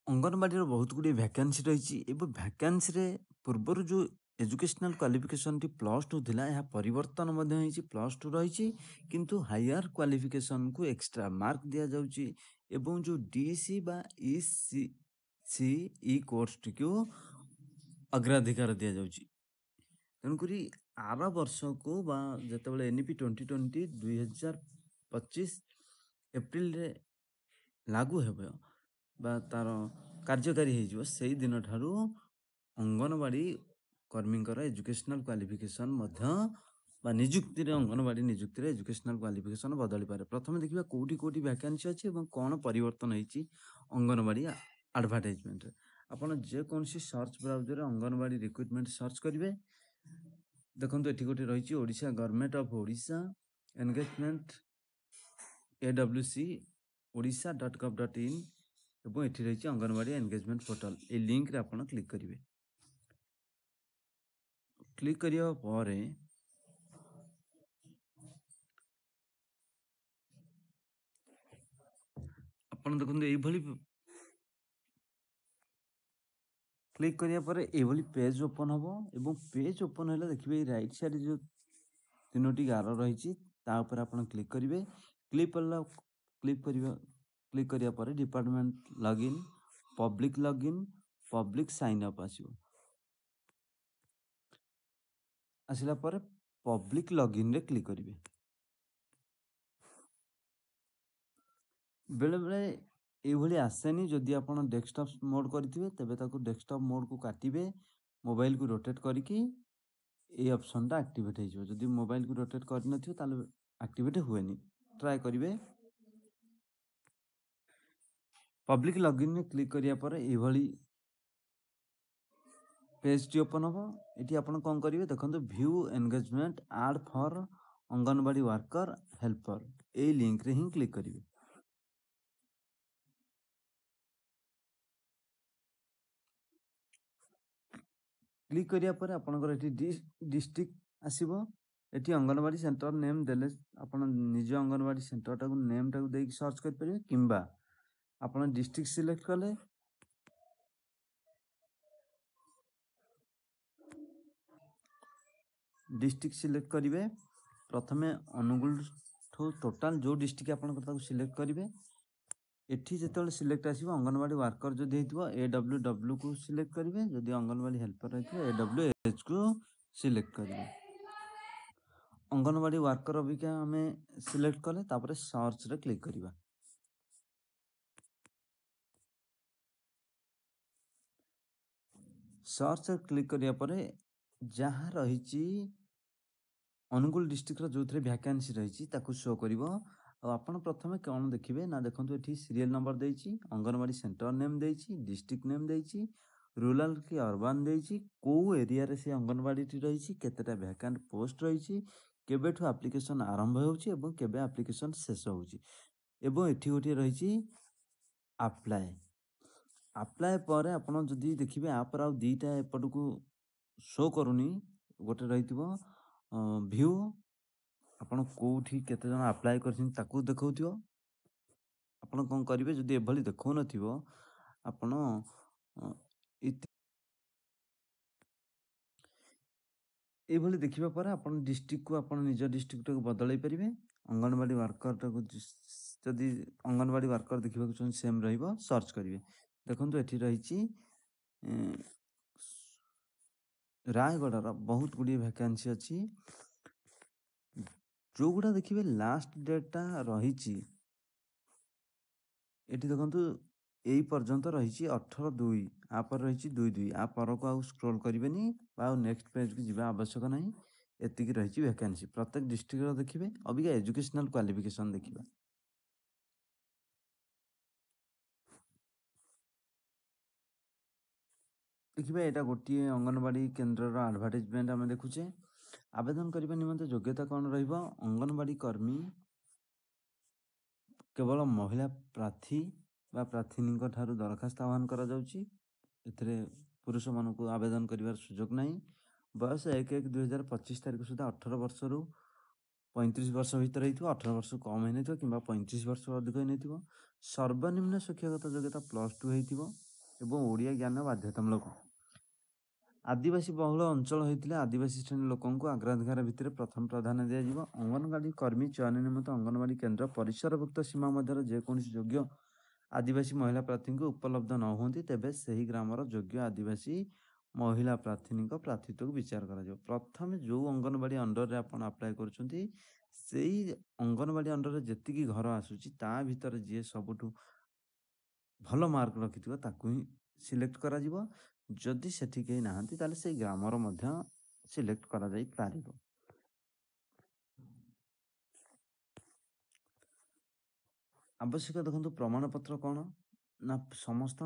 ଅଙ୍ଗନବାଡ଼ିର ବହୁତ ଗୁଡ଼ିଏ ଭ୍ୟାକାନ୍ସି ରହିଛି ଏବଂ ଭ୍ୟାକାନ୍ସିରେ ପୂର୍ବରୁ ଯେଉଁ ଏଜୁକେସନାଲ୍ କ୍ୱାଲିଫିକେସନ୍ଟି +2 ଥିଲା ଏହା ପରିବର୍ତ୍ତନ ମଧ୍ୟ ହେଇଛି +2 ରହିଛି କିନ୍ତୁ ହାଇୟର୍ କ୍ୱାଲିଫିକେସନ୍କୁ ଏକ୍ସଟ୍ରା ମାର୍କ ଦିଆଯାଉଛି ଏବଂ ଯେଉଁ DC ବା ECCE କୋର୍ସଟିକୁ ଅଗ୍ରାଧିକାର ଦିଆଯାଉଛି। ତେଣୁକରି ଆର ବର୍ଷକୁ ବା ଯେତେବେଳେ NEP 2020 2025 ଏପ୍ରିଲରେ ଲାଗୁ ହେବ ବା ତାର କାର୍ଯ୍ୟକାରୀ ହେଇଯିବ ସେଇ ଦିନଠାରୁ ଅଙ୍ଗନବାଡ଼ି କର୍ମୀଙ୍କର ଏଜୁକେସନାଲ୍ କ୍ୱାଲିଫିକେସନ୍ ମଧ୍ୟ ବା ନିଯୁକ୍ତିରେ ଅଙ୍ଗନବାଡ଼ି ନିଯୁକ୍ତିରେ ଏଜୁକେସନାଲ୍ କ୍ୱାଲିଫିକେସନ୍ ବଦଳି ପାରେ। ପ୍ରଥମେ ଦେଖିବା କୋଉଠି ଭ୍ୟାକାନ୍ସି ଅଛି ଏବଂ କ'ଣ ପରିବର୍ତ୍ତନ ହେଇଛି ଅଙ୍ଗନବାଡ଼ି ଆଡ଼ଭାର୍ଟାଇଜମେଣ୍ଟରେ। ଆପଣ ଯେକୌଣସି ସର୍ଚ୍ଚ ବ୍ରାଉଜରରେ ଅଙ୍ଗନବାଡ଼ି ରିକ୍ରୁଟମେଣ୍ଟ ସର୍ଚ୍ଚ କରିବେ, ଦେଖନ୍ତୁ ଏଠି ଗୋଟେ ରହିଛି Odisha government of Odisha engagement AWC odisha.gov.in এবং এটি রয়েছে অঙ্গনবাড়ি এনগেজমেন্ট পোর্টাল। এই লিঙ্করে ଆପଣ ক্লিକ୍ କରିବେ। କ୍ଲିକ୍ କରିବା ପରେ ଆପଣ ଦେଖନ୍ତୁ এইଭଳି କ୍ଲିକ୍ କରିବା ପରେ এইଭଳି ପେଜ୍ ଓପନ୍ ହେବ ଏବଂ ପେଜ୍ ଓପନ୍ ହେଲେ ଦେଖିବେ ଏଇ ରାଇଟ୍ ସାଇଡ଼୍ ଯେଉଁ 3ଟି ଗାର ରହିଛି ତା ଉପରେ ଆପଣ କ୍ଲିକ୍ କରିବେ। କ୍ଲିକ୍ କରିବା ପରେ department login, public sign up ଆସିବ। ଆସିଲା ପରେ ପବ୍ଲିକ୍ ଲଗ୍ଇନ୍ରେ କ୍ଲିକ୍ କରିବେ। ବେଳେବେଳେ এইଭଳି ଆସେନି। ଯଦି ଆପଣ ଡେସ୍କଟପ୍ ମୋଡ୍ କରିଥିବେ ତେବେ ତାକୁ ଡେସ୍କଟପ୍ ମୋଡ୍କୁ କାଟିବେ, ମୋବାଇଲକୁ ରୋଟେଟ୍ କରିକି এই ଅପସନ୍ଟା ଆକ୍ଟିଭେଟ୍ ହେଇଯିବ। ଯଦି ମୋବାଇଲକୁ ରୋଟେଟ୍ କରିନଥିବେ ତାହେଲେ ଆକ୍ଟିଭେଟ୍ ହୁଏନି, ଟ୍ରାଏ କରିବେ। ପବ୍ଲିକ୍ ଲଗ୍ଇନ୍ରେ କ୍ଲିକ୍ କରିବା ପରେ এইଭଳି ପେଜ୍ଟି ଓପନ୍ ହେବ। ଏଠି ଆପଣ କ'ଣ କରିବେ ଦେଖନ୍ତୁ view engagement add for Anganwadi worker helper, এই লিঙ্কରେ ହିଁ କ୍ଲିକ୍ କରିବେ। କ୍ଲିକ୍ କରିବା ପରେ ଆପଣଙ୍କର ଏଠି ଡିଷ୍ଟ୍ରିକ୍ଟ ଆସିବ। ଏଠି ଅଙ୍ଗନବାଡ଼ି ସେଣ୍ଟର ନେମ୍ ଦେଲେ ଆପଣ ନିଜ ଅଙ୍ଗନବାଡ଼ି ସେଣ୍ଟରଟାକୁ ନେମ୍ଟାକୁ ଦେଇକି ସର୍ଚ୍ଚ କରିପାରିବେ କିମ୍ବା ଆପଣ ଡିଷ୍ଟ୍ରିକ୍ଟ ସିଲେକ୍ଟ କଲେ डिस्ट्रिक्ट सिलेक्ट करेंगे। प्रथम अनुगुल टोटाल जो डिस्ट्रिक्ट आप सिलेक्ट करेंगे। एठी जो सिलेक्ट आसो अंगनवाड़ी वर्कर जो AWW को सिलेक्ट करेंगे, जदि अंगनवाड़ी हेल्पर है AWH को सिलेक्ट करेंगे। अंगनवाड़ी वर्कर अबिका आम सिलेक्ट कले तापर सर्च रे क्लिक करिबा। सर्च क्लिक करिया परे जहाँ रही अनुगुल डिस्ट्रिक्ट जो थे भैकेंसी रही शो कर। आपण प्रथम कौन देखिए ना देखो ये सीरियल नंबर देती, अंगनवाड़ी सेंटर नेम देती, डिस्ट्रिक्ट नेम देती, रूराल कि अर्बान देती, कौ एरिया रे से अंगनवाड़ी रही, केतेटा भैकेंट पोस्ट रही, केबेठु एप्लिकेशन आरंभ होउची एवं केबे एप्लिकेशन शेष होउची एवं एठी गोटे रही अप्लाई। अप्लाई पर आप जदि देखिए आपर आउ दीटा एपटू शो करूनी, गोटे रही भ्यू आपण कौटी केते जन अप्लाई करछिन ताकू देखौथियो। आपण कोन करिवे जदि एभली देखौ नथिवो आपण एभली देखिबा पर आपण डिस्ट्रिक्ट को आपण निज डिस्ट्रिक्ट को बदलाई परिवे। अंगनवाड़ी वर्कर को जदि अंगनवाड़ी वर्कर देखिबा को सेम रहिबो सर्च करिवे। देखंतु एठी रहिची रायगढ़ बहुत गुड़ी वैकेंसी अच्छी जो गुड़ा देखिए लास्ट डेटा रही देखु यही पर्यंत रही 18/2 आपर रही 2/2 आपर को आउ स्क्रॉल करेंगे नेक्स्ट पेज को जीवा आवश्यक नहीं। एतिकी रही वैकेंसी प्रत्येक डिस्ट्रिक्ट देखिए। अबिका एजुकेशनल क्वालिफिकेशन देखिए। देखिए यहाँ गोटे अंगनवाड़ी केन्द्र एडवर्टाइजमेंट आम देखुचे। आवेदन करने निमंते योग्यता कौन रहिबो? अंगनवाड़ी कर्मी केवल महिला प्रार्थी बा प्रार्थीनी ठारू दरखास्त आह्वान करा जाउची। एथिरे पुरुष मानक आवेदन करिवार सुजोग नहीं। बयस 1/1/2025 तारीख सुधा 18 वर्ष रु 35 वर्ष भीतर होइथिबो, 18 वर्ष कम होइनथिबो किंबा 35 वर्ष अधिक होइनथिबो। सर्वनिम्न शिक्षागत योग्यता +2 होइथिबो। ଏବଂ ଓଡ଼ିଆ ଜ୍ଞାନ ବାଧ୍ୟତାମୂଳକ। ଆଦିବାସୀ ବହୁଳ ଅଞ୍ଚଳ ହୋଇଥିଲେ ଆଦିବାସୀ ଶ୍ରେଣୀ ଲୋକଙ୍କୁ ଅଗ୍ରାଧିକାର ଭିତ୍ତିରେ ପ୍ରଥମ ପ୍ରାଧାନ୍ୟ ଦିଆଯିବ। ଅଙ୍ଗନବାଡ଼ି କର୍ମୀ ଚୟନ ନିମନ୍ତେ ଅଙ୍ଗନବାଡ଼ି କେନ୍ଦ୍ର ପରିସରଭୁକ୍ତ ସୀମା ମଧ୍ୟରେ ଯେକୌଣସି ଯୋଗ୍ୟ ଆଦିବାସୀ ମହିଳା ପ୍ରାର୍ଥୀଙ୍କୁ ଉପଲବ୍ଧ ନ ହୁଅନ୍ତି ତେବେ ସେହି ଗ୍ରାମର ଯୋଗ୍ୟ ଆଦିବାସୀ ମହିଳା ପ୍ରାର୍ଥିନୀଙ୍କ ପ୍ରାର୍ଥୀତ୍ୱକୁ ବିଚାର କରାଯିବ। ପ୍ରଥମେ ଯେଉଁ ଅଙ୍ଗନବାଡ଼ି ଅଣ୍ଡରରେ ଆପଣ ଆପ୍ଲାଏ କରୁଛନ୍ତି ସେଇ ଅଙ୍ଗନବାଡ଼ି ଅଣ୍ଡରରେ ଯେତିକି ଘର ଆସୁଛି ତା ଭିତରେ ଯିଏ ସବୁଠୁ ଭଲ ମାର୍କ ରଖିଥିବ ତାକୁ ହିଁ ସିଲେକ୍ଟ କରାଯିବ। ଯଦି ସେଠି କେହି ନାହାନ୍ତି ତାହେଲେ ସେଇ ଗ୍ରାମର ମଧ୍ୟ ସିଲେକ୍ଟ କରାଯାଇପାରିବ। ଆବଶ୍ୟକ ଦେଖନ୍ତୁ ପ୍ରମାଣପତ୍ର କ'ଣ ନା ସମସ୍ତ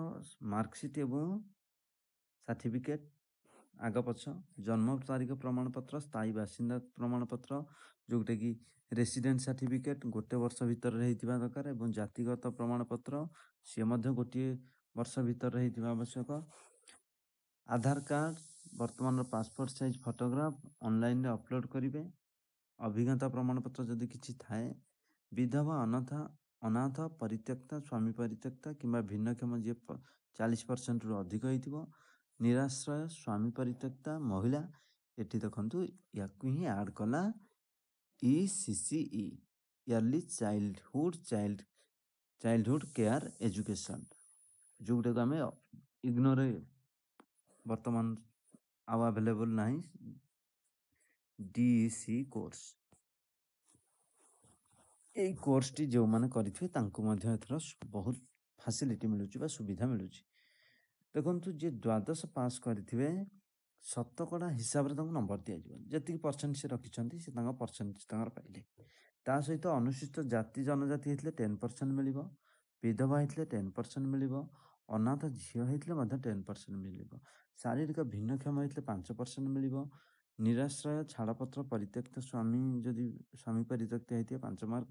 ମାର୍କସିଟ୍ ଏବଂ ସାର୍ଟିଫିକେଟ୍ ଆଗ ପଛ, ଜନ୍ମ ତାରିଖ ପ୍ରମାଣପତ୍ର, ସ୍ଥାୟୀ ବାସିନ୍ଦା ପ୍ରମାଣପତ୍ର ଯେଉଁଟାକି ରେସିଡେଣ୍ଟ ସାର୍ଟିଫିକେଟ୍ ଗୋଟେ ବର୍ଷ ଭିତରେ ହେଇଥିବା ଦରକାର ଏବଂ ଜାତିଗତ ପ୍ରମାଣପତ୍ର ସିଏ ମଧ୍ୟ ଗୋଟିଏ ବର୍ଷ ଭିତରେ ହେଇଥିବା ଆବଶ୍ୟକ। ଆଧାର କାର୍ଡ଼, ବର୍ତ୍ତମାନର ପାସପୋର୍ଟ ସାଇଜ୍ ଫଟୋଗ୍ରାଫ ଅନଲାଇନରେ ଅପଲୋଡ଼ କରିବେ। ଅଭିଜ୍ଞତା ପ୍ରମାଣପତ୍ର ଯଦି କିଛି ଥାଏ, ବିଧବା, ଅନାଥ, ପରିତ୍ୟକ୍ତା, ସ୍ୱାମୀ ପରିତ୍ୟକ୍ତା କିମ୍ବା ଭିନ୍ନକ୍ଷମ ଯିଏ 40%ରୁ ଅଧିକ ହେଇଥିବ, ନିରାଶ୍ରୟ, ସ୍ୱାମୀ ପରିତ୍ୟକ୍ତା ମହିଳା। ଏଠି ଦେଖନ୍ତୁ ୟାକୁ ହିଁ ଆଡ଼୍ କଲା ECCE early childhood care education, ଯେଉଁଟାକୁ ଆମେ ଇଗ୍ନୋର ବର୍ତ୍ତମାନ ଆଉ ଆଭେଲେବଲ୍ ନାହିଁ DEC କୋର୍ସ। ଏଇ କୋର୍ସଟି ଯେଉଁମାନେ କରିଥିବେ ତାଙ୍କୁ ମଧ୍ୟ ଏଥର ବହୁତ ଫାସିଲିଟି ମିଳୁଛି ବା ସୁବିଧା ମିଳୁଛି। ଦେଖନ୍ତୁ ଯିଏ ଦ୍ୱାଦଶ ପାସ୍ କରିଥିବେ ଶତକଡ଼ା ହିସାବରେ ତାଙ୍କୁ ନମ୍ବର ଦିଆଯିବ, ଯେତିକି ପରସେଣ୍ଟ ସେ ରଖିଛନ୍ତି ସେ ତାଙ୍କ ପରସେଣ୍ଟେଜ ତାଙ୍କର ପାଇଲେ। ତା ସହିତ ଅନୁସୂଚିତ ଜାତି ଜନଜାତି ହେଇଥିଲେ 10% ମିଳିବ, ବିଧବା ହେଇଥିଲେ 10% ମିଳିବ, ଅନାଥ ଝିଅ ହେଇଥିଲେ ମଧ୍ୟ 10% ମିଳିବ, ଶାରୀରିକ ଭିନ୍ନକ୍ଷମ ହେଇଥିଲେ 5% ମିଳିବ, ନିରାଶ୍ରୟ, ଛାଡ଼ପତ୍ର, ପରିତ୍ୟକ୍ତ ସ୍ୱାମୀ ଯଦି ସ୍ୱାମୀ ପରିତ୍ୟକ୍ତ ହେଇଥିବେ 5 ମାର୍କ